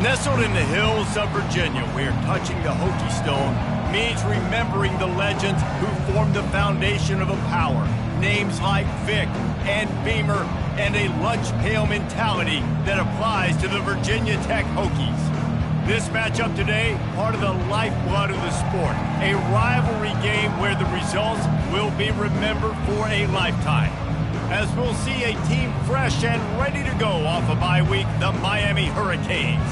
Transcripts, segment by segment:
Nestled in the hills of Virginia, where touching the Hokie Stone means remembering the legends who formed the foundation of a power. Names like Vic and Beamer and a lunch pail mentality that applies to the Virginia Tech Hokies. This matchup today, part of the lifeblood of the sport. A rivalry game where the results will be remembered for a lifetime. As we'll see a team fresh and ready to go off a bye week, the Miami Hurricanes.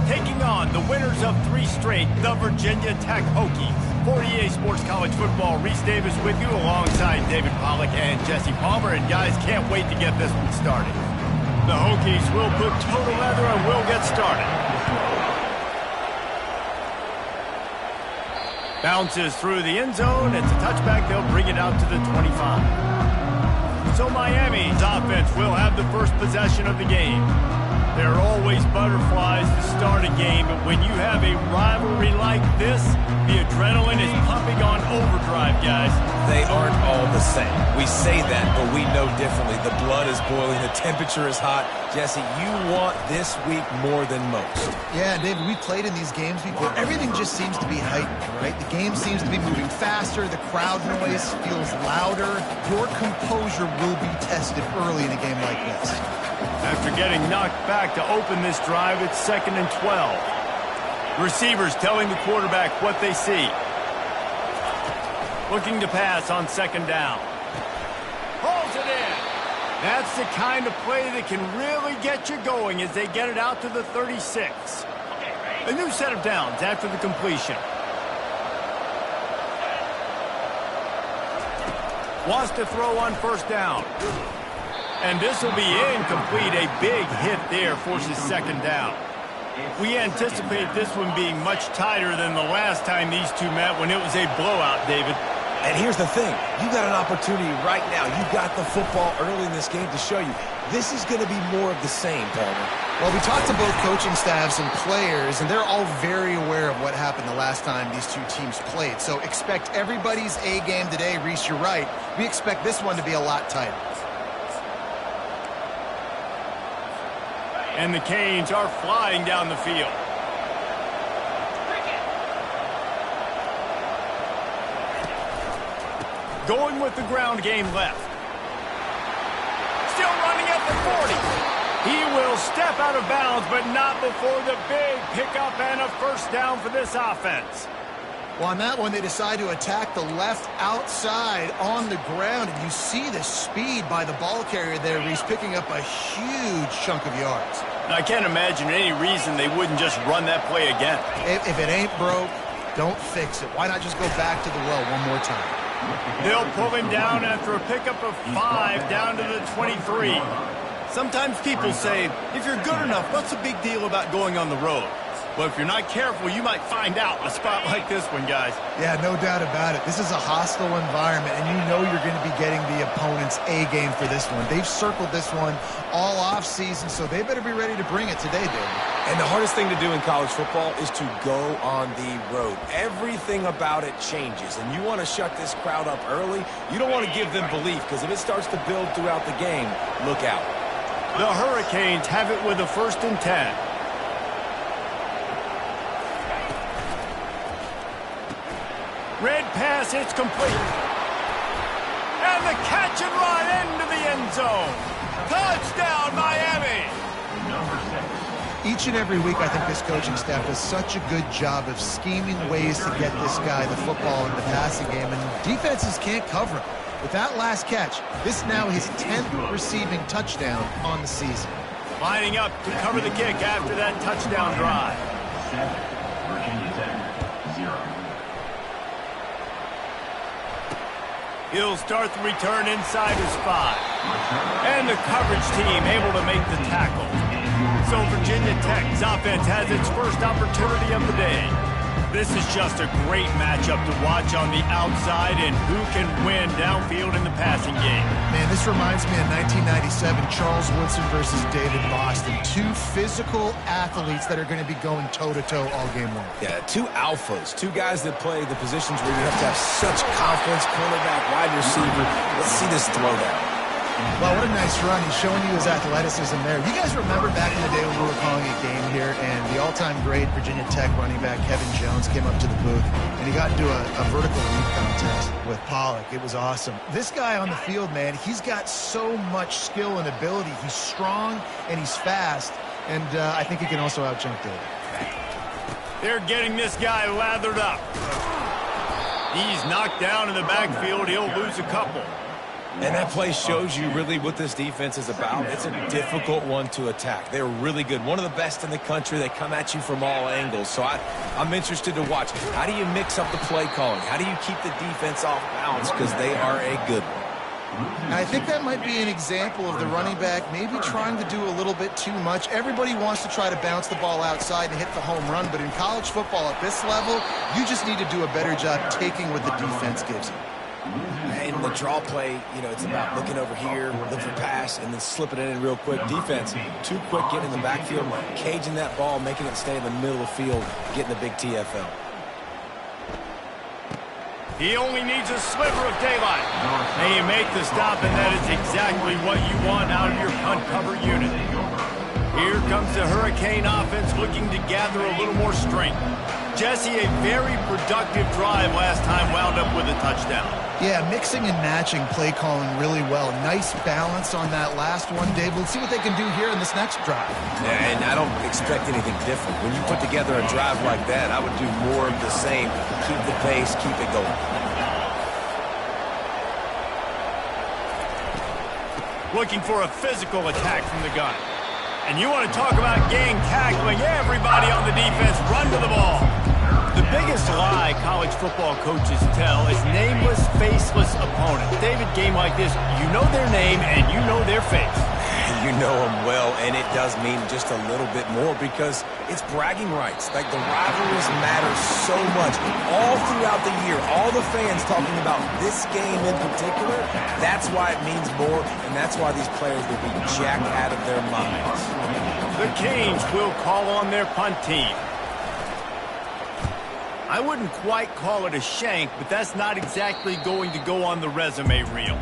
Taking on the winners of 3 straight, the Virginia Tech Hokies. For EA Sports College Football, Reese Davis with you alongside David Pollack and Jesse Palmer. And guys, can't wait to get this one started. The Hokies will put total leather and we'll get started. Bounces through the end zone. It's a touchback. They'll bring it out to the 25. So Miami's offense will have the first possession of the game. There are always butterflies to start a game, but when you have a rivalry like this, the adrenaline is pumping on overdrive, guys. They aren't all the same. We say that, but we know differently. The blood is boiling. The temperature is hot. Jesse, you want this week more than most. Yeah, David, we played in these games before. Everything just seems to be heightened, right? The game seems to be moving faster. The crowd noise feels louder. Your composure will be tested early in a game like this. After getting knocked back to open this drive, it's 2nd and 12. Receivers telling the quarterback what they see. Looking to pass on 2nd down. Pulls it in. That's the kind of play that can really get you going as they get it out to the 36. A new set of downs after the completion. Wants to throw on 1st down. And this will be incomplete. A big hit there forces 2nd down. We anticipate this one being much tighter than the last time these two met when it was a blowout, David. And here's the thing. You got an opportunity right now. You got the football early in this game to show you. This is going to be more of the same, Palmer. Well, we talked to both coaching staffs and players, and they're all very aware of what happened the last time these two teams played. So expect everybody's A game today. Reese, you're right. We expect this one to be a lot tighter. And the Canes are flying down the field. Going with the ground game left. Still running at the 40. He will step out of bounds, but not before the big pickup and a 1st down for this offense. Well, on that one, they decide to attack the left outside on the ground. And you see the speed by the ball carrier there. He's picking up a huge chunk of yards. Now, I can't imagine any reason they wouldn't just run that play again. If it ain't broke, don't fix it. Why not just go back to the well one more time? They'll pull him down after a pickup of 5 down to the 23. Sometimes people say, if you're good enough, what's the big deal about going on the road? Well, if you're not careful, you might find out a spot like this one, guys. Yeah, no doubt about it. This is a hostile environment, and you know you're going to be getting the opponent's A game for this one. They've circled this one all offseason, so they better be ready to bring it today, David. And the hardest thing to do in college football is to go on the road. Everything about it changes, and you want to shut this crowd up early. You don't want to give them belief, because if it starts to build throughout the game, look out. The Hurricanes have it with a 1st and 10. Red pass, it's complete. And the catch and run into the end zone. Touchdown, Miami! Each and every week, I think this coaching staff does such a good job of scheming ways to get this guy the football in the passing game, and defenses can't cover him. With that last catch, this now his 10th receiving touchdown on the season. Lining up to cover the kick after that touchdown drive. 7, Virginia Tech, 0. He'll start the return inside his 5. And the coverage team able to make the tackle. So Virginia Tech's offense has its first opportunity of the day. This is just a great matchup to watch on the outside and who can win downfield in the passing game. Man, this reminds me of 1997, Charles Woodson versus David Boston. 2 physical athletes that are going to be going toe-to-toe all game long. Yeah, 2 alphas, 2 guys that play the positions where you have to have such confidence, cornerback, wide receiver. Let's see this throwdown. Well, what a nice run. He's showing you his athleticism there. You guys remember back in the day when we were calling a game here and the all-time great Virginia Tech running back Kevin Jones came up to the booth and he got into a vertical leap contest with Pollock. It was awesome. This guy on the field, man, he's got so much skill and ability. He's strong and he's fast, and I think he can also out-jump David. They're getting this guy lathered up. He's knocked down in the backfield. He'll lose a couple. And that play shows you really what this defense is about. It's a difficult one to attack. They're really good. One of the best in the country. They come at you from all angles. So I'm interested to watch. How do you mix up the play calling? How do you keep the defense off balance? Because they are a good one. And I think that might be an example of the running back maybe trying to do a little bit too much. Everybody wants to try to bounce the ball outside and hit the home run, but in college football at this level, you just need to do a better job taking what the defense gives you. In the draw play, you know, it's about looking over here, looking for pass, and then slipping it in real quick. Defense, too quick getting in the backfield, caging that ball, making it stay in the middle of the field, getting the big TFL. He only needs a sliver of daylight. And you make the stop, and that is exactly what you want out of your punt cover unit. Here comes the Hurricane offense looking to gather a little more strength. Jesse, a very productive drive last time, wound up with a touchdown. Yeah, mixing and matching play calling really well. Nice balance on that last one, Dave. Let's see what they can do here in this next drive. Yeah, and I don't expect anything different. When you put together a drive like that, I would do more of the same. Keep the pace, keep it going. Looking for a physical attack from the gun. And you want to talk about gang tackling. Everybody on the defense run to the ball. The biggest lie college football coaches tell is nameless, faceless opponents. David, game like this, you know their name and you know their face. You know them well, and it does mean just a little bit more because it's bragging rights. Like, the rivalries matter so much. All throughout the year, all the fans talking about this game in particular, that's why it means more, and that's why these players will be jacked out of their minds. The Canes will call on their punt team. I wouldn't quite call it a shank, but that's not exactly going to go on the resume reel.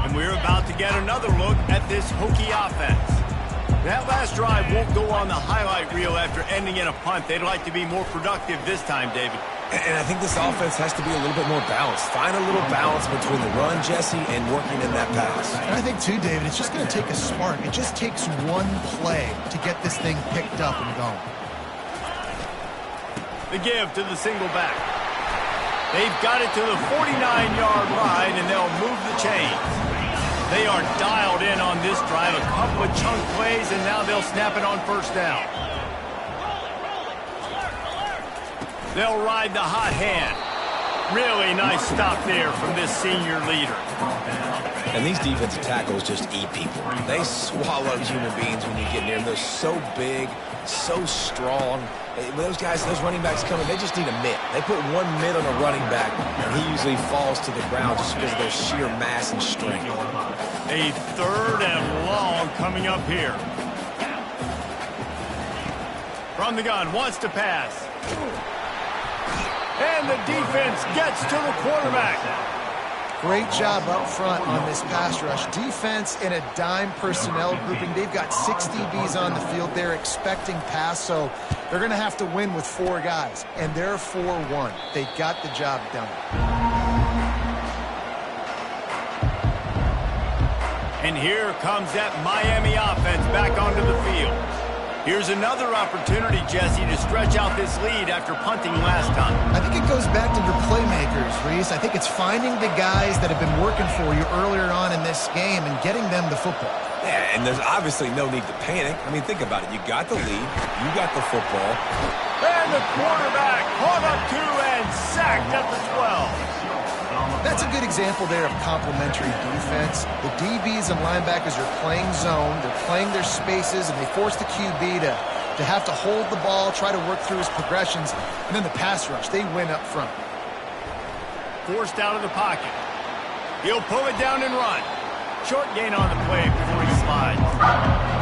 And we're about to get another look at this Hokie offense. That last drive won't go on the highlight reel after ending in a punt. They'd like to be more productive this time, David. And I think this offense has to be a little bit more balanced. Find a little balance between the run, Jesse, and working in that pass. And I think, too, David, it's just going to take a spark. It just takes one play to get this thing picked up and going. The give to the single back. They've got it to the 49-yard line, and they'll move the chains. They are dialed in on this drive. A couple of chunk plays, and now they'll snap it on first down. They'll ride the hot hand. Really nice stop there from this senior leader. And these defensive tackles just eat people. They swallow human beings when you get near them. They're so big, so strong. Those guys, those running backs coming, they just need a mitt. They put one mitt on a running back, and he usually falls to the ground just because of their sheer mass and strength. A third and long coming up here. From the gun, wants to pass. And the defense gets to the quarterback. Great job up front on this pass rush. Defense in a dime personnel grouping. They've got 6 DBs on the field. They're expecting pass, so they're going to have to win with 4 guys. And they're 4-1. They got the job done. And here comes that Miami offense back onto the field. Here's another opportunity, Jesse, to stretch out this lead after punting last time. I think it goes back to your playmakers, Reese. I think it's finding the guys that have been working for you earlier on in this game and getting them the football. Yeah, and there's obviously no need to panic. I mean, think about it. You got the lead. You got the football. And the quarterback caught up to and sacked at the 12. That's a good example there of complementary defense. The DBs and linebackers are playing zone, they're playing their spaces, and they force the QB to have to hold the ball, try to work through his progressions, and then the pass rush, they win up front. Forced out of the pocket. He'll pull it down and run. Short gain on the play before he slides.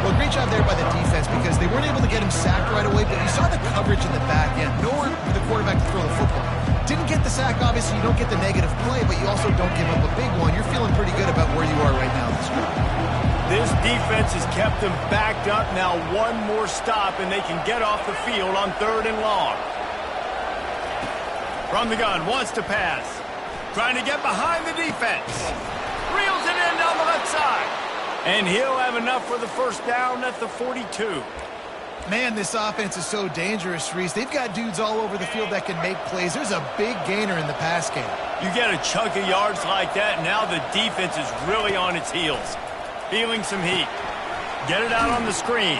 Well, great job there by the defense because they weren't able to get him sacked right away, but you saw the coverage in the back end. Nowhere for the quarterback to throw the football. Didn't get the the sack, obviously you don't get the negative play, but you also don't give up a big one. You're feeling pretty good about where you are right now in this drive. This defense has kept them backed up. Now one more stop, and they can get off the field on 3rd and long. From the gun, wants to pass. Trying to get behind the defense. Reels it in down the left side. And he'll have enough for the first down at the 42. Man, this offense is so dangerous, Reese. They've got dudes all over the field that can make plays. There's a big gainer in the pass game. You get a chunk of yards like that, now the defense is really on its heels. Feeling some heat. Get it out on the screen.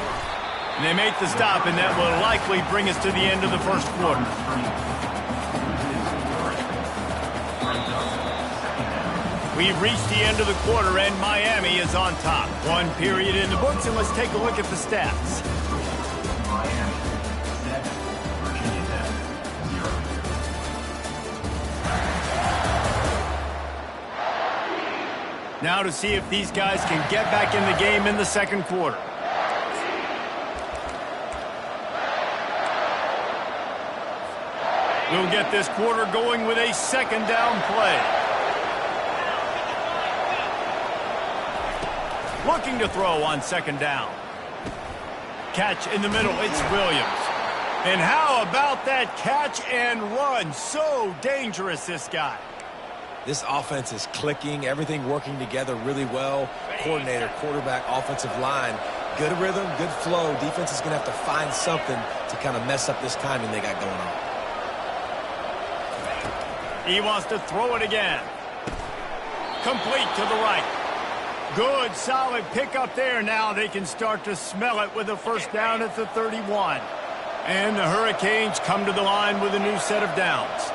And they make the stop, and that will likely bring us to the end of the first quarter. We've reached the end of the quarter, and Miami is on top. One period in the books, and let's take a look at the stats. Miami 7, Virginia Tech 0. Now to see if these guys can get back in the game in the second quarter. We'll get this quarter going with a second down play. Looking to throw on second down. Catch in the middle, it's Williams. And how about that catch and run? So dangerous, this guy. This offense is clicking, everything working together really well. Coordinator, quarterback, offensive line. Good rhythm, good flow. Defense is going to have to find something to kind of mess up this timing they got going on. He wants to throw it again. Complete to the right. Good, solid pickup there. Now they can start to smell it with a first down at the 31. And the Hurricanes come to the line with a new set of downs.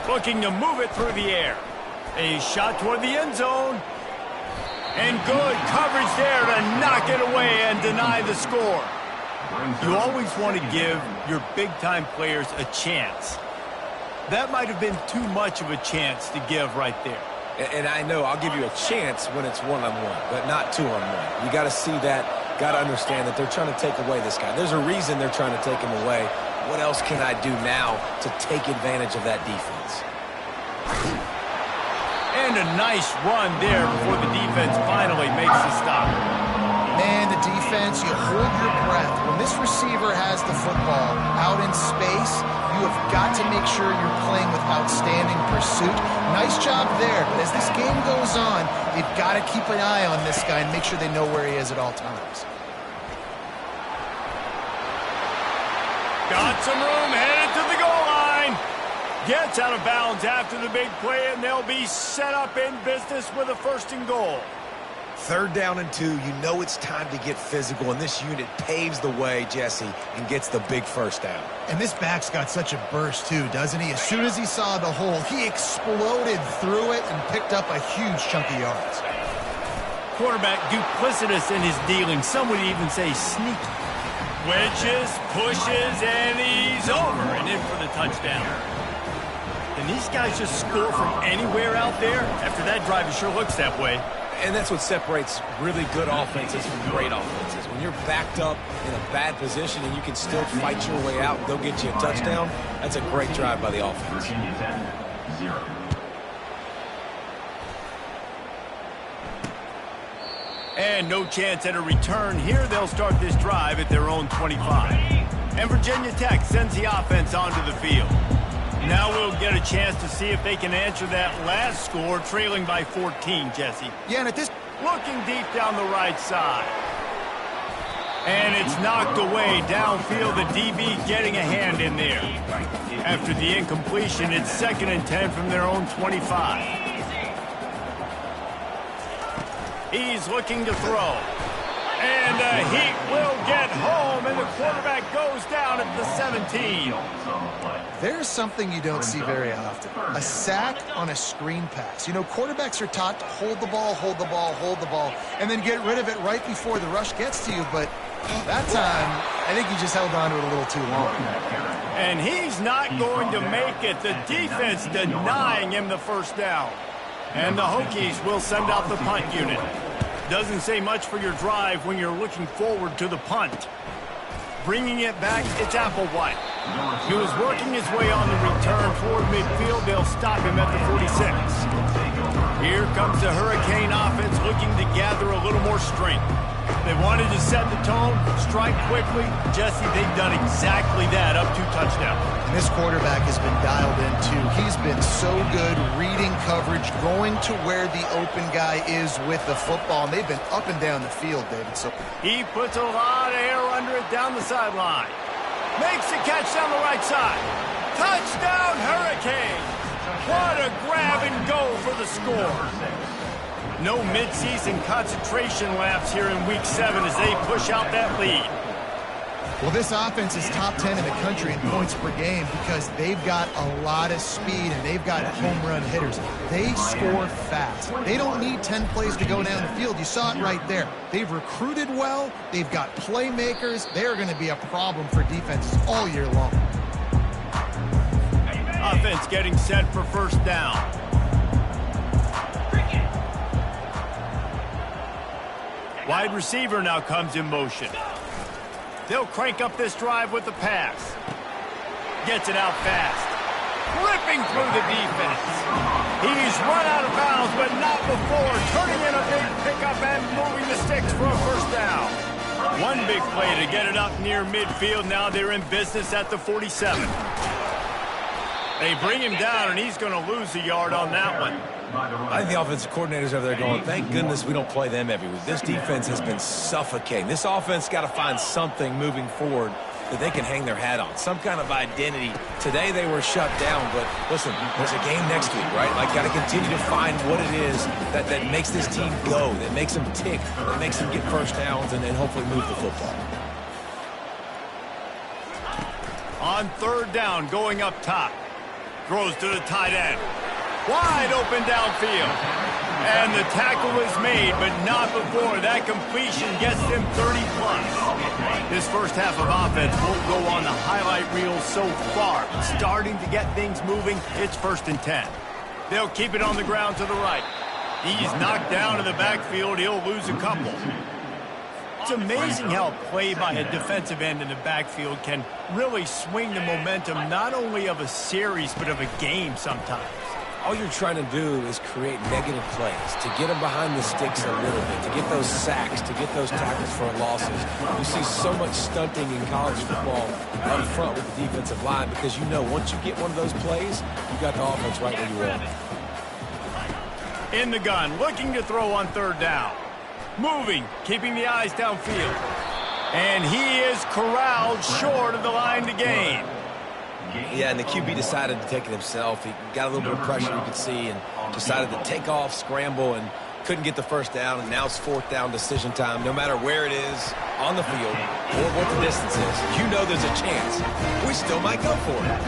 Looking to move it through the air. A shot toward the end zone. And good coverage there to knock it away and deny the score. You always want to give your big-time players a chance. That might have been too much of a chance to give right there. And I know I'll give you a chance when it's one-on-one, but not two-on-one. You got to see that, got to understand that they're trying to take away this guy. There's a reason they're trying to take him away. What else can I do now to take advantage of that defense? And a nice run there before the defense finally makes the stop. Man, the defense, you hold your breath. When this receiver has the football out in space, you have got to make sure you're playing with outstanding pursuit. Nice job there, but as this game goes on, they've got to keep an eye on this guy and make sure they know where he is at all times. Got some room, headed to the goal line. Gets out of bounds after the big play, and they'll be set up in business with a 1st and goal. 3rd down and 2, you know it's time to get physical, and this unit paves the way, Jesse, and gets the big first down. And this back's got such a burst, too, doesn't he? As soon as he saw the hole, he exploded through it and picked up a huge chunk of yards. Quarterback duplicitous in his dealing. Some would even say sneaky. Wedges, pushes, and he's over and in for the touchdown. Can these guys just score from anywhere out there? After that drive, it sure looks that way. And that's what separates really good offenses from great offenses. When you're backed up in a bad position and you can still fight your way out and go get you a touchdown, that's a great drive by the offense. Virginia Tech 0. And no chance at a return here. They'll start this drive at their own 25. And Virginia Tech sends the offense onto the field. Now we'll get a chance to see if they can answer that last score, trailing by 14, Jesse. Yeah, and at this... Looking deep down the right side. And it's knocked away downfield. The DB getting a hand in there. After the incompletion, it's 2nd and 10 from their own 25. He's looking to throw. And the heat will get home, and the quarterback goes down at the 17. There's something you don't see very often. A sack on a screen pass. You know, quarterbacks are taught to hold the ball, hold the ball, hold the ball, and then get rid of it right before the rush gets to you. But that time, I think he just held on to it a little too long. And he's not going to make it. The defense denying him the first down. And the Hokies will send out the punt unit. Doesn't say much for your drive when you're looking forward to the punt. Bringing it back, it's Applewhite. He was working his way on the return toward midfield. They'll stop him at the 46. Here comes the Hurricane offense looking to gather a little more strength. They wanted to set the tone, strike quickly. Jesse, they've done exactly that up to touchdown. And this quarterback has been dialed in, too. He's been so good reading coverage, going to where the open guy is with the football, and they've been up and down the field, David. So he puts a lot of air under it down the sideline. Makes the catch down the right side. Touchdown, Hurricane! What a grab and go for the score. No midseason concentration laps here in Week 7 as they push out that lead. Well, this offense is top 10 in the country in points per game because they've got a lot of speed and they've got home run hitters. They score fast. They don't need 10 plays to go down the field. You saw it right there. They've recruited well. They've got playmakers. They're going to be a problem for defenses all year long. Offense getting set for first down. Wide receiver now comes in motion. They'll crank up this drive with the pass. Gets it out fast. Ripping through the defense. He's run out of bounds, but not before. Turning in a big pickup and moving the sticks for a first down. One big play to get it up near midfield. Now they're in business at the 47. They bring him down, and he's going to lose a yard on that one. I think the offensive coordinators over there going, thank goodness we don't play them every week. This defense has been suffocating. This offense got to find something moving forward that they can hang their hat on, some kind of identity. Today they were shut down, but listen, there's a game next week, right? Like, got to continue to find what it is that makes this team go, that makes them tick, that makes them get first downs and hopefully move the football. On third down, going up top. Throws to the tight end. Wide open downfield. And the tackle is made, but not before. That completion gets them 30+. This first half of offense won't go on the highlight reel so far. Starting to get things moving, it's 1st and 10. They'll keep it on the ground to the right. He's knocked down in the backfield. He'll lose a couple. It's amazing how a play by a defensive end in the backfield can really swing the momentum not only of a series but of a game sometimes. All you're trying to do is create negative plays, to get them behind the sticks a little bit, to get those sacks, to get those tackles for losses. You see so much stunting in college football up front with the defensive line because you know once you get one of those plays, you got the offense right where you want it. In the gun, looking to throw on third down. Moving, keeping the eyes downfield. And he is corralled short of the line to gain. Yeah, and the QB decided to take it himself. He got a little bit of pressure, you could see, and decided to take off, scramble, and couldn't get the first down. And now it's 4th down decision time. No matter where it is on the field or what the distance is, you know there's a chance. We still might go for it.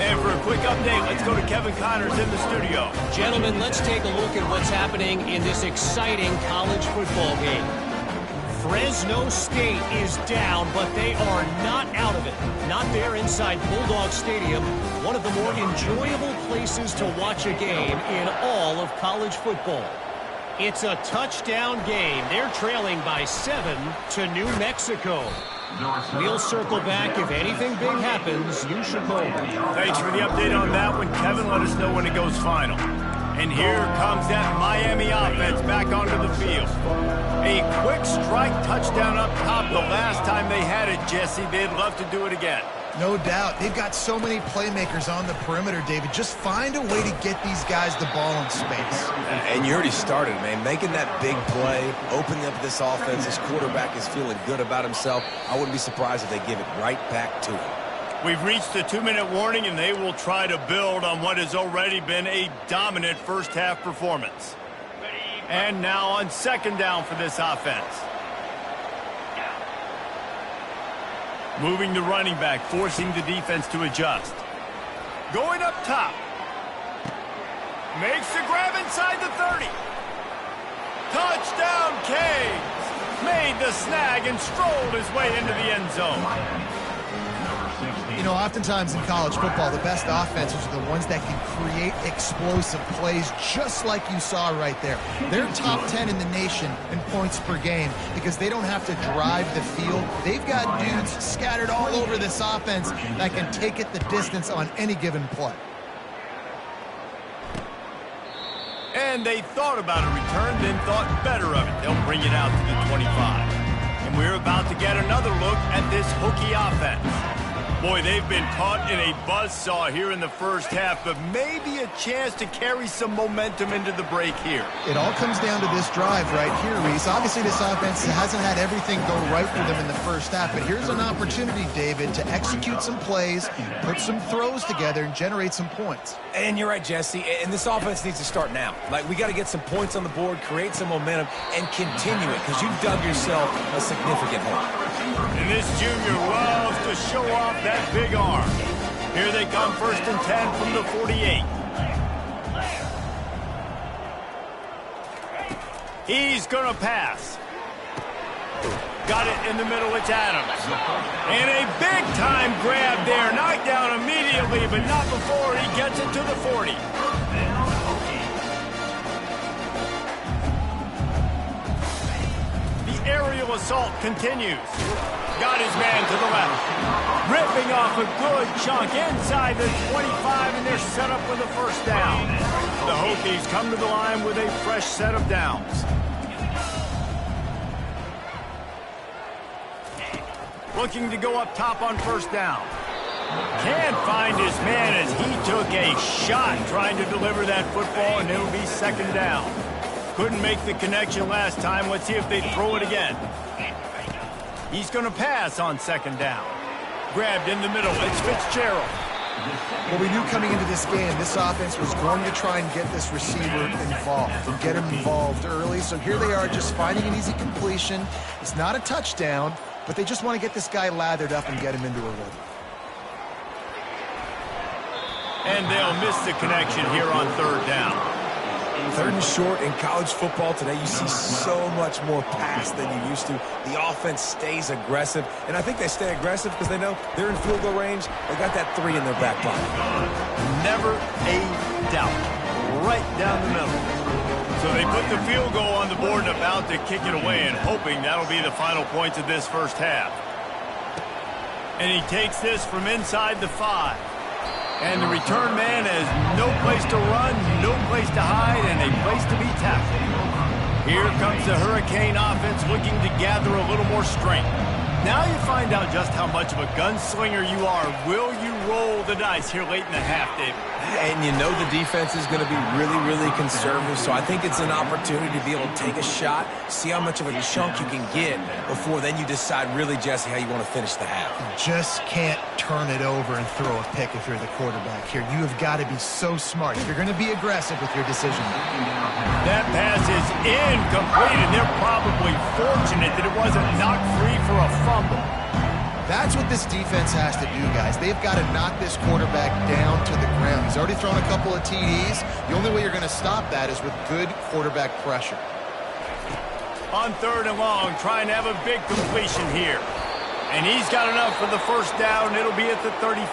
And for a quick update, let's go to Kevin Connors in the studio. Gentlemen, let's take a look at what's happening in this exciting college football game. Fresno State is down, but they are not out of it. Not there inside Bulldog Stadium, one of the more enjoyable places to watch a game in all of college football. It's a touchdown game. They're trailing by 7 to New Mexico. We'll circle back. If anything big happens, you should know. Thanks for the update on that one, Kevin. Let us know when it goes final. And here comes that Miami offense back onto the field. A quick strike touchdown up top the last time they had it, Jesse. They'd love to do it again. No doubt. They've got so many playmakers on the perimeter, David. Just find a way to get these guys the ball in space. And you already started, man. Making that big play, opening up this offense. This quarterback is feeling good about himself. I wouldn't be surprised if they give it right back to him. We've reached the 2-minute warning, and they will try to build on what has already been a dominant first-half performance. And now on 2nd down for this offense. Moving the running back, forcing the defense to adjust. Going up top. Makes the grab inside the 30. Touchdown, Canes. Made the snag and strolled his way into the end zone. You know, oftentimes in college football, the best offenses are the ones that can create explosive plays just like you saw right there. They're top 10 in the nation in points per game because they don't have to drive the field. They've got dudes scattered fired all over this offense that can take it the distance on any given play. And they thought about a return, then thought better of it. They'll bring it out to the 25. And we're about to get another look at this Hokie offense. Boy, they've been caught in a buzzsaw here in the first half, but maybe a chance to carry some momentum into the break here. It all comes down to this drive right here, Reese. Obviously, this offense hasn't had everything go right for them in the first half, but here's an opportunity, David, to execute some plays, put some throws together, and generate some points. And you're right, Jesse, and this offense needs to start now. Like, we got to get some points on the board, create some momentum, and continue it, because you've dug yourself a significant hole. And this junior loves to show off that big arm. Here they come, 1st and 10 from the 48. He's going to pass. Got it in the middle, it's Adams. And a big-time grab there. Knocked down immediately, but not before he gets it to the 40. The aerial assault continues. Got his man to the left. Ripping off a good chunk inside the 25, and they're set up with a first down. The Hokies come to the line with a fresh set of downs. Looking to go up top on first down. Can't find his man as he took a shot trying to deliver that football, and it'll be second down. Couldn't make the connection last time. Let's see if they throw it again. He's going to pass on second down. Grabbed in the middle. It's Fitzgerald. Well, we knew coming into this game, this offense was going to try and get this receiver involved and get him involved early. So here they are just finding an easy completion. It's not a touchdown, but they just want to get this guy lathered up and get him into a rhythm. And they'll miss the connection here on third down. Third and short in college football today, you see so much more pass than you used to. The offense stays aggressive, and I think they stay aggressive because they know they're in field goal range. They got that 3 in their back pocket. Never a doubt. Right down the middle. So they put the field goal on the board and about to kick it away, and hoping that'll be the final points of this first half. And he takes this from inside the 5. And the return man has no place to run, no place to hide, and a place to be tackled. Here comes the Hurricane offense looking to gather a little more strength. Now you find out just how much of a gunslinger you are. Will you roll the dice here late in the half, David? And you know the defense is going to be really, really conservative, so I think it's an opportunity to be able to take a shot, see how much of a chunk you can get before then you decide really, Jesse, how you want to finish the half. Just can't turn it over and throw a pick if you're the quarterback here. You have got to be so smart if you're going to be aggressive with your decision. That pass is incomplete, and they're probably fortunate that it wasn't knocked free for a fumble. That's what this defense has to do, guys. They've got to knock this quarterback down to the ground. He's already thrown a couple of TDs. The only way you're going to stop that is with good quarterback pressure. On third and long, trying to have a big completion here. And he's got enough for the first down. It'll be at the 35.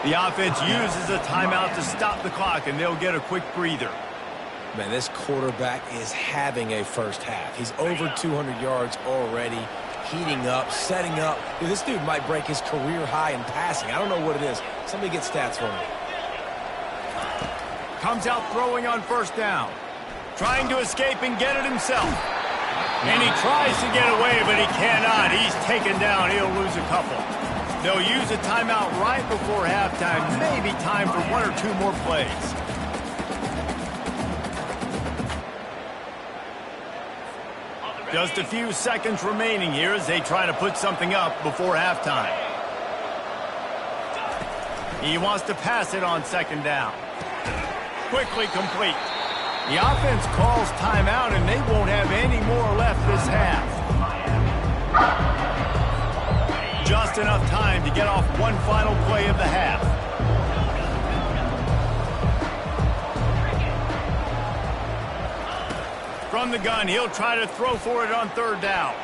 The offense uses a timeout to stop the clock, and they'll get a quick breather. Man, this quarterback is having a first half. He's over 200 yards already, heating up, setting up. Dude, this dude might break his career high in passing. I don't know what it is. Somebody get stats for me. Comes out throwing on first down. Trying to escape and get it himself. And he tries to get away, but he cannot. He's taken down. He'll lose a couple. They'll use a timeout right before halftime. Maybe time for 1 or 2 more plays. Just a few seconds remaining here as they try to put something up before halftime. He wants to pass it on second down. Quickly complete. The offense calls timeout, and they won't have any more left this half. Just enough time to get off one final play of the half. From the gun, he'll try to throw for it on third down.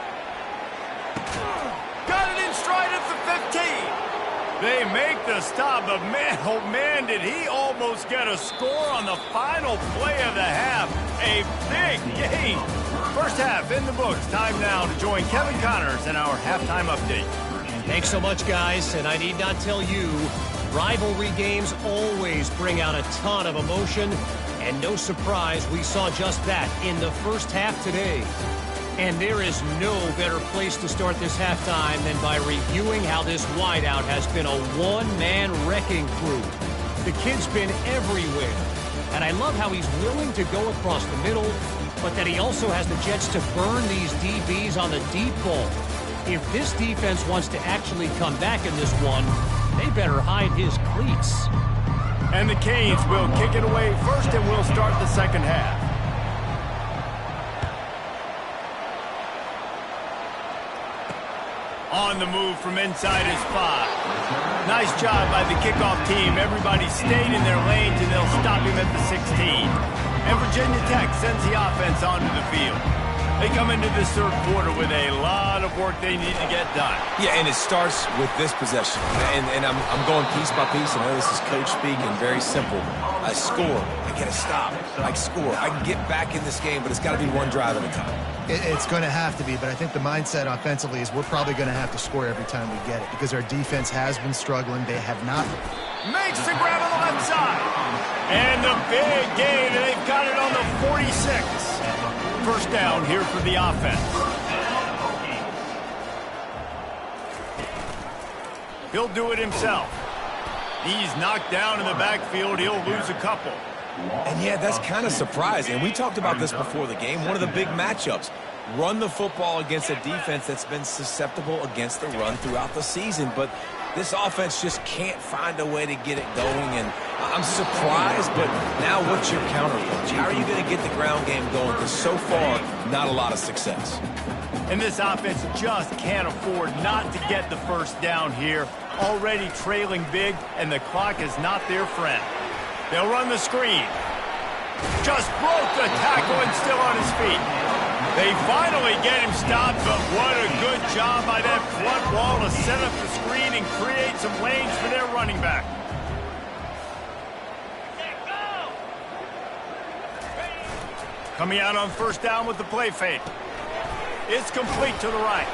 Got it in stride at the 15. They make the stop, but man, oh man, did he almost get a score on the final play of the half. A big game. First half in the books. Time now to join Kevin Connors in our halftime update. Thanks so much, guys. And I need not tell you, rivalry games always bring out a ton of emotion. And no surprise, we saw just that in the first half today. And there is no better place to start this halftime than by reviewing how this wideout has been a one-man wrecking crew. The kid's been everywhere. And I love how he's willing to go across the middle, but that he also has the jets to burn these DBs on the deep ball. If this defense wants to actually come back in this one, they better hide his cleats. And the Canes will kick it away first, and we'll start the second half. On the move from inside his 5. Nice job by the kickoff team. Everybody stayed in their lanes, and they'll stop him at the 16. And Virginia Tech sends the offense onto the field. They come into this third quarter with a lot of work they need to get done. Yeah, and it starts with this possession. And I'm going piece by piece. I know this is coach speak and very simple. I score. I get a stop. I score. I can get back in this game, but it's got to be one drive at a time. It's going to have to be, but I think the mindset offensively is we're probably going to have to score every time we get it because our defense has been struggling. They have not. Makes the grab on the left side. And the big gain, and they've got it on the 46. First down here for the offense. He'll do it himself. He's knocked down in the backfield. He'll lose a couple. And yeah, that's kind of surprising. We talked about this before the game. One of the big matchups. Run the football against a defense that's been susceptible against the run throughout the season. But this offense just can't find a way to get it going. And I'm surprised, but now what's your counter approach? How are you going to get the ground game going? Because so far, not a lot of success. And this offense just can't afford not to get the first down here. Already trailing big, and the clock is not their friend. They'll run the screen. Just broke the tackle and still on his feet. They finally get him stopped, but what a good job by that front wall to set up the screen and create some lanes for their running back. Coming out on first down with the play fake. It's complete to the right.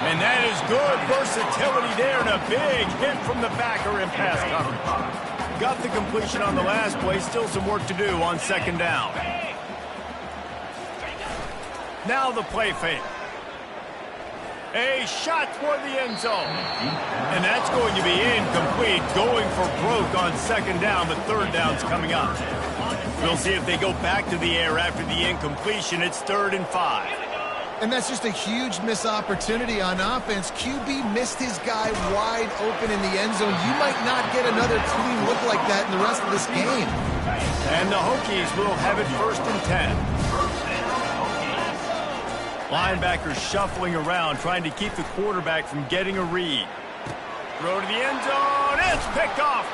And that is good versatility there, and a big hit from the backer in pass coverage. Got the completion on the last play. Still some work to do on second down. Now the play fake. A shot toward the end zone. And that's going to be incomplete. Going for broke on second down, but third down's coming up. We'll see if they go back to the air after the incompletion. It's 3rd and 5. And that's just a huge missed opportunity on offense. QB missed his guy wide open in the end zone. You might not get another clean look like that in the rest of this game. And the Hokies will have it 1st and 10. Linebackers shuffling around, trying to keep the quarterback from getting a read. Throw to the end zone. It's picked off.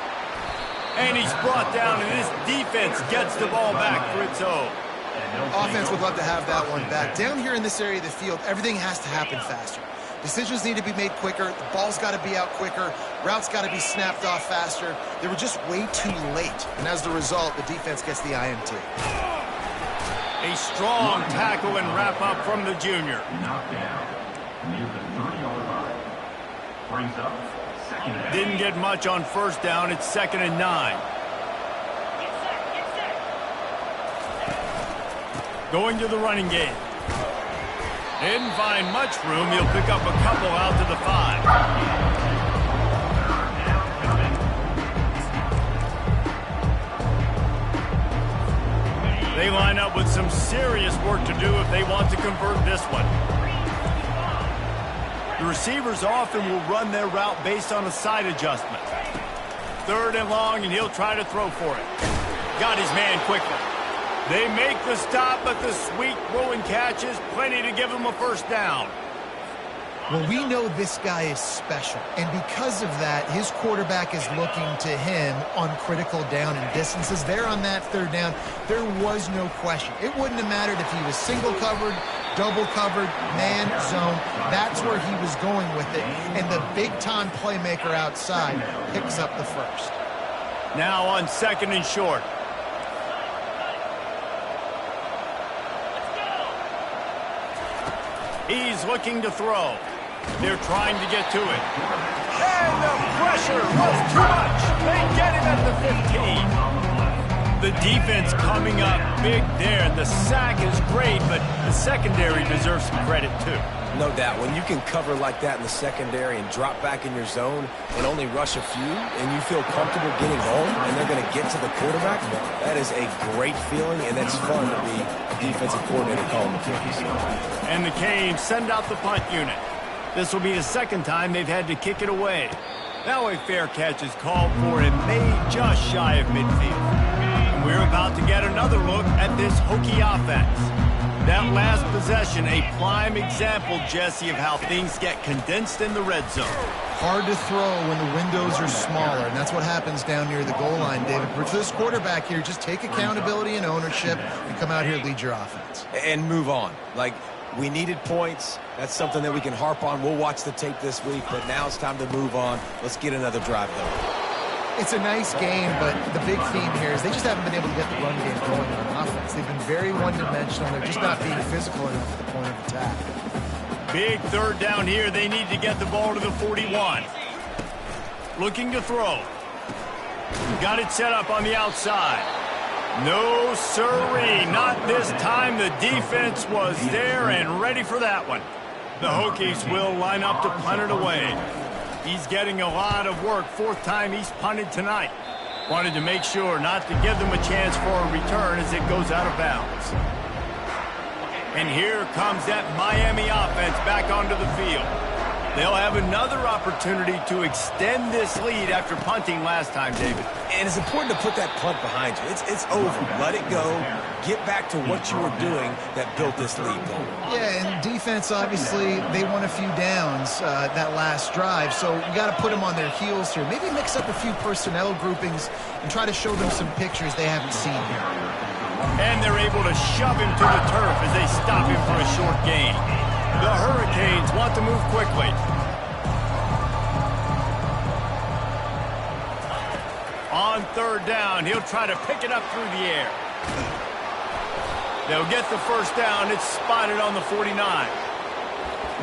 And he's brought down, and this defense gets the ball back for its own. Offense would love to have that one back. Down here in this area of the field, everything has to happen faster. Decisions need to be made quicker. The ball's got to be out quicker. Routes got to be snapped off faster. They were just way too late. And as the result, the defense gets the INT. A strong tackle and wrap up from the junior. Knockdown near the 30-yard line. Brings up second down. Didn't get much on first down. It's 2nd and 9. Going to the running game. Didn't find much room. He'll pick up a couple out to the 5. They line up with some serious work to do if they want to convert this one. The receivers often will run their route based on a side adjustment. 3rd and long, and he'll try to throw for it. Got his man quickly. They make the stop, but the sweet throwing catch is plenty to give him a first down. Well, we know this guy is special, and because of that, his quarterback is looking to him on critical down and distances. There on that 3rd down, there was no question. It wouldn't have mattered if he was single covered, double covered, man, zone. That's where he was going with it, and the big-time playmaker outside picks up the first. Now on 2nd and short. He's looking to throw. They're trying to get to it. And the pressure was too much. They get him at the 15. The defense coming up big there. The sack is great, but the secondary deserves some credit too. No doubt. When you can cover like that in the secondary and drop back in your zone and only rush a few, and you feel comfortable getting home and they're going to get to the quarterback, that is a great feeling, and it's fun to be a defensive coordinator calling the plays. And the Canes send out the punt unit. This will be the second time they've had to kick it away. Now a fair catch is called for and made just shy of midfield. And we're about to get another look at this Hokie offense. That last possession, a prime example, Jesse, of how things get condensed in the red zone. Hard to throw when the windows are smaller, and that's what happens down near the goal line, David. But for this quarterback here, just take accountability and ownership and come out here and lead your offense. And move on. Like, we needed points. That's something that we can harp on. We'll watch the tape this week, but now it's time to move on. Let's get another drive going. It's a nice game, but the big theme here is they just haven't been able to get the run game going on offense. They've been very one-dimensional. They're just not being physical enough at the point of attack. Big third down here. They need to get the ball to the 41. Looking to throw. Got it set up on the outside. No sirree, not this time. The defense was there and ready for that one. The Hokies will line up to punt it away. He's getting a lot of work. Fourth time he's punted tonight. Wanted to make sure not to give them a chance for a return as it goes out of bounds. And here comes that Miami offense back onto the field. They'll have another opportunity to extend this lead after punting last time, David. And it's important to put that punt behind you. It's over. Let it go. Get back to what you were doing that built this lead going. Yeah, and defense, obviously, they won a few downs that last drive, so you got to put them on their heels here. Maybe mix up a few personnel groupings and try to show them some pictures they haven't seen here. And they're able to shove him to the turf as they stop him for a short gain. The Hurricanes want to move quickly. On third down, he'll try to pick it up through the air. They'll get the first down. It's spotted on the 49.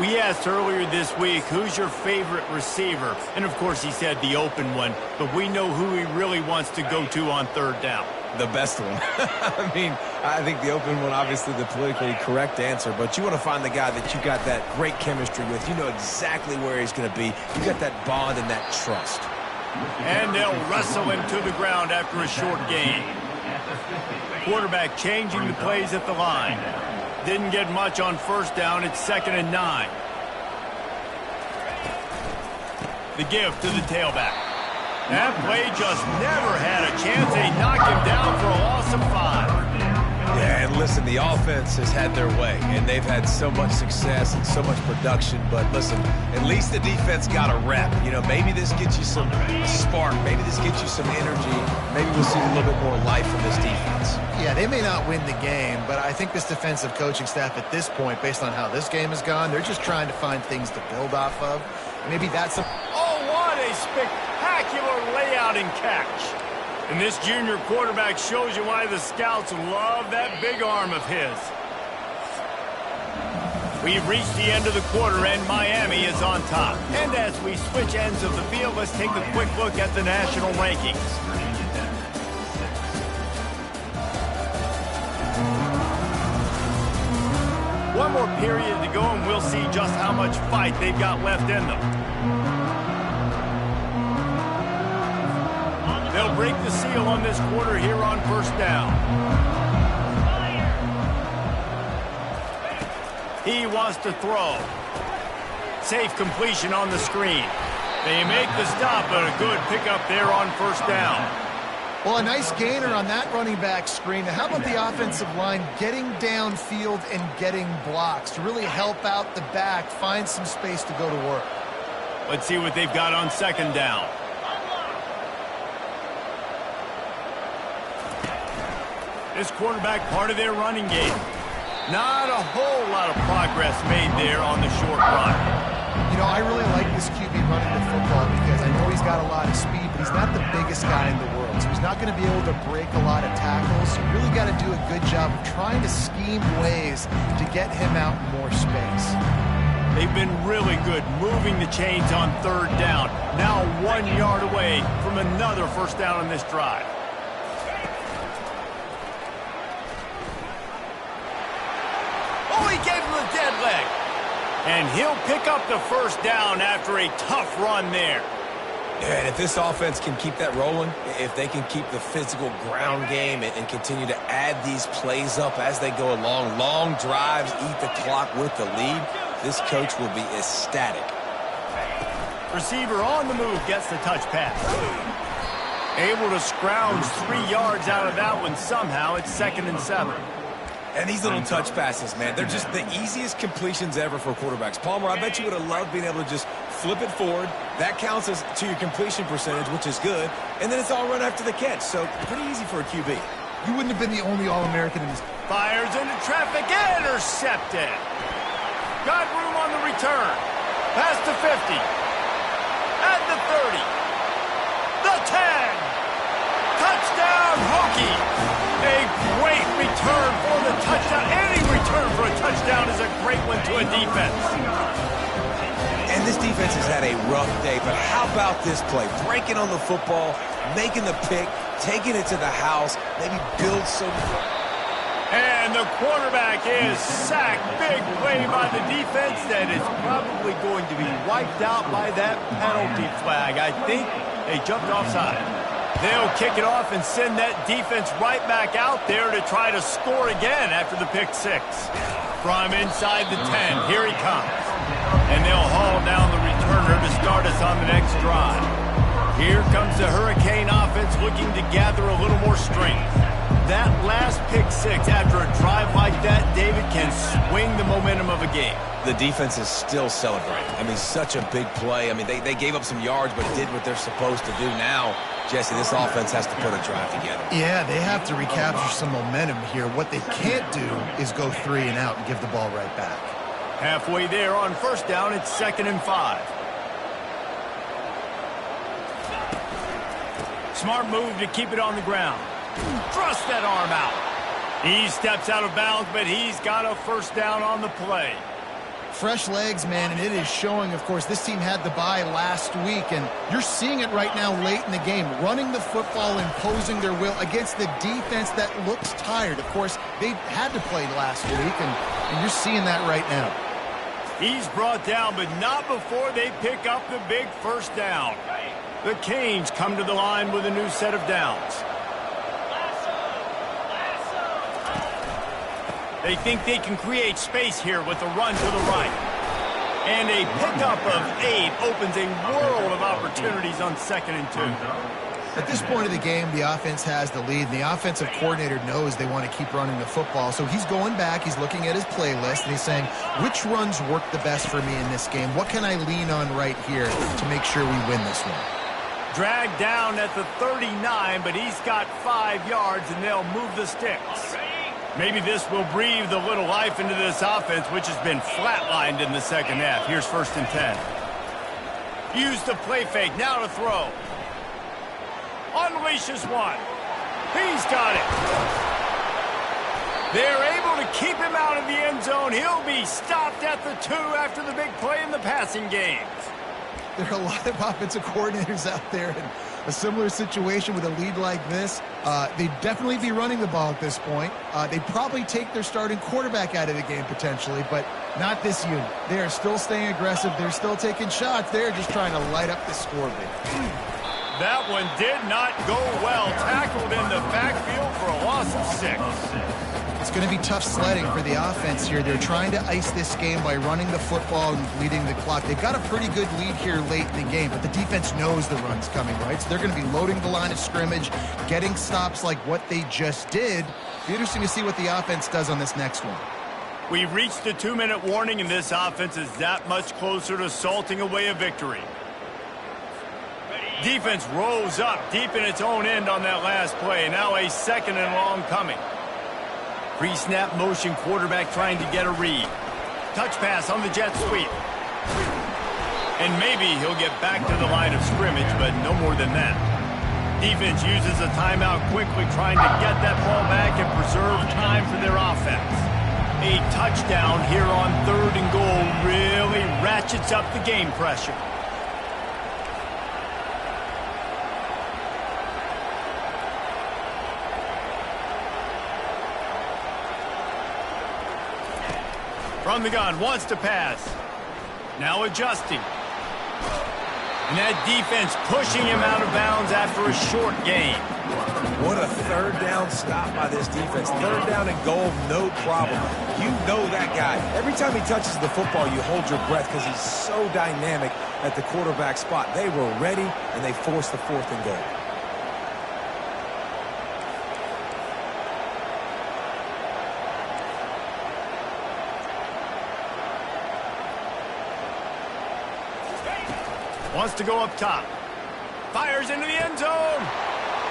We asked earlier this week, who's your favorite receiver? And, of course, he said the open one, but we know who he really wants to go to on third down. The best one. I mean, I think the open one, obviously the politically correct answer, but you want to find the guy that you got that great chemistry with. You know exactly where he's going to be. You got that bond and that trust. And they'll wrestle him to the ground after a short gain. Quarterback changing the plays at the line. Didn't get much on first down. It's 2nd and 9. The give to the tailback. That play just never had a chance. They knocked him down for a loss of 5. Yeah, and listen, the offense has had their way, and they've had so much success and so much production. But listen, at least the defense got a rep. You know, maybe this gets you some spark. Maybe this gets you some energy. Maybe we'll see a little bit more life from this defense. Yeah, they may not win the game, but I think this defensive coaching staff at this point, based on how this game has gone, they're just trying to find things to build off of. Maybe that's a... Oh, what a spectacular layout and catch. And this junior quarterback shows you why the scouts love that big arm of his. We've reached the end of the quarter, and Miami is on top. And as we switch ends of the field, let's take a quick look at the national rankings. One more period to go, and we'll see just how much fight they've got left in them. They'll break the seal on this quarter here on first down. He wants to throw. Safe completion on the screen. They make the stop, but a good pickup there on first down. Well, a nice gainer on that running back screen. How about the offensive line getting downfield and getting blocks to really help out the back, find some space to go to work? Let's see what they've got on second down. This quarterback part of their running game. Not a whole lot of progress made there on the short run. You know, I really like this QB running the football because I know he's got a lot of speed, but he's not the biggest guy in the world. So he's not going to be able to break a lot of tackles. So you really got to do a good job of trying to scheme ways to get him out in more space. They've been really good moving the chains on third down. Now 1 yard away from another first down on this drive. Oh, he gave him a dead leg. And he'll pick up the first down after a tough run there. Yeah, and if this offense can keep that rolling, if they can keep the physical ground game and continue to add these plays up as they go along, long drives, eat the clock with the lead, this coach will be ecstatic. Receiver on the move gets the touch pass. Able to scrounge 3 yards out of that one somehow. It's 2nd and 7. And these little touch passes, man, they're just the easiest completions ever for quarterbacks. Palmer, I bet you would have loved being able to just flip it forward. That counts as to your completion percentage, which is good. And then it's all run after the catch, so pretty easy for a QB. You wouldn't have been the only All-American in this. Fires into traffic, intercepted. Got room on the return. Past the 50. At the 30. The 10. Touchdown, Hokie. A great return for the touchdown. Any return for a touchdown is a great one to a defense. And this defense has had a rough day, but how about this play? Breaking on the football, making the pick, taking it to the house, maybe build some... And the quarterback is sacked. Big play by the defense that is probably going to be wiped out by that penalty flag. I think they jumped offside. They'll kick it off and send that defense right back out there to try to score again after the pick six. From inside the 10, here he comes. And they'll haul down the returner to start us on the next drive. Here comes the Hurricane offense looking to gather a little more strength. That last pick six after a drive like that, David, can swing the momentum of a game. The defense is still celebrating. I mean, such a big play. I mean, they gave up some yards but did what they're supposed to do. Now, Jesse, this offense has to put a drive together. Yeah, they have to recapture some momentum here. What they can't do is go 3 and out and give the ball right back. Halfway there on first down, it's 2nd and 5. Smart move to keep it on the ground. Thrust that arm out. He steps out of bounds, but he's got a first down on the play. Fresh legs, man, and it is showing, of course, this team had the bye last week, and you're seeing it right now late in the game, running the football, imposing their will against the defense that looks tired. Of course, they had to play last week, and you're seeing that right now. He's brought down, but not before they pick up the big first down. The Canes come to the line with a new set of downs. They think they can create space here with a run to the right. And a pickup of 8 opens a world of opportunities on 2nd and 2. At this point of the game, the offense has the lead, and the offensive coordinator knows they want to keep running the football. So he's going back, he's looking at his playlist, and he's saying, which runs work the best for me in this game? What can I lean on right here to make sure we win this one? Dragged down at the 39, but he's got 5 yards, and they'll move the sticks. Maybe this will breathe a little life into this offense, which has been flatlined in the second half. Here's 1st and 10. Use the play fake. Now to throw. Unleashes one. He's got it. They're able to keep him out of the end zone. He'll be stopped at the 2 after the big play in the passing games. There are a lot of offensive coordinators out there in a similar situation with a lead like this. They'd definitely be running the ball at this point. They'd probably take their starting quarterback out of the game potentially, but not this unit. They are still staying aggressive. They're still taking shots. They're just trying to light up the scoreboard. That one did not go well. Tackled in the backfield for a loss of 6. It's going to be tough sledding for the offense here. They're trying to ice this game by running the football and leading the clock. They've got a pretty good lead here late in the game, but the defense knows the run's coming, right? So they're going to be loading the line of scrimmage, getting stops like what they just did. Be interesting to see what the offense does on this next one. We've reached the 2-minute warning, and this offense is that much closer to salting away a victory. Defense rose up deep in its own end on that last play. Now a 2nd and long coming. Pre-snap motion, quarterback trying to get a read. Touch pass on the jet sweep. And maybe he'll get back to the line of scrimmage, but no more than that. Defense uses a timeout quickly, trying to get that ball back and preserve time for their offense. A touchdown here on 3rd and goal really ratchets up the game pressure. From the gun, wants to pass. Now adjusting. And that defense pushing him out of bounds after a short gain. What a 3rd down stop by this defense. 3rd down and goal, no problem. You know that guy. Every time he touches the football, you hold your breath because he's so dynamic at the quarterback spot. They were ready, and they forced the 4th and goal. Wants to go up top. Fires into the end zone.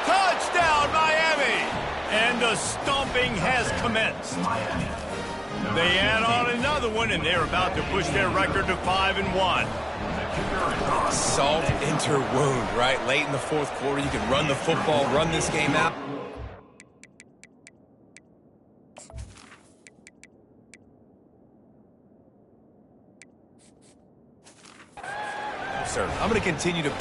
Touchdown, Miami! And the stomping has commenced. They add on another one, and they're about to push their record to 5-1. Salt into wound, right? Late in the 4th quarter, you can run the football, run this game out. Sir, I'm going to continue to...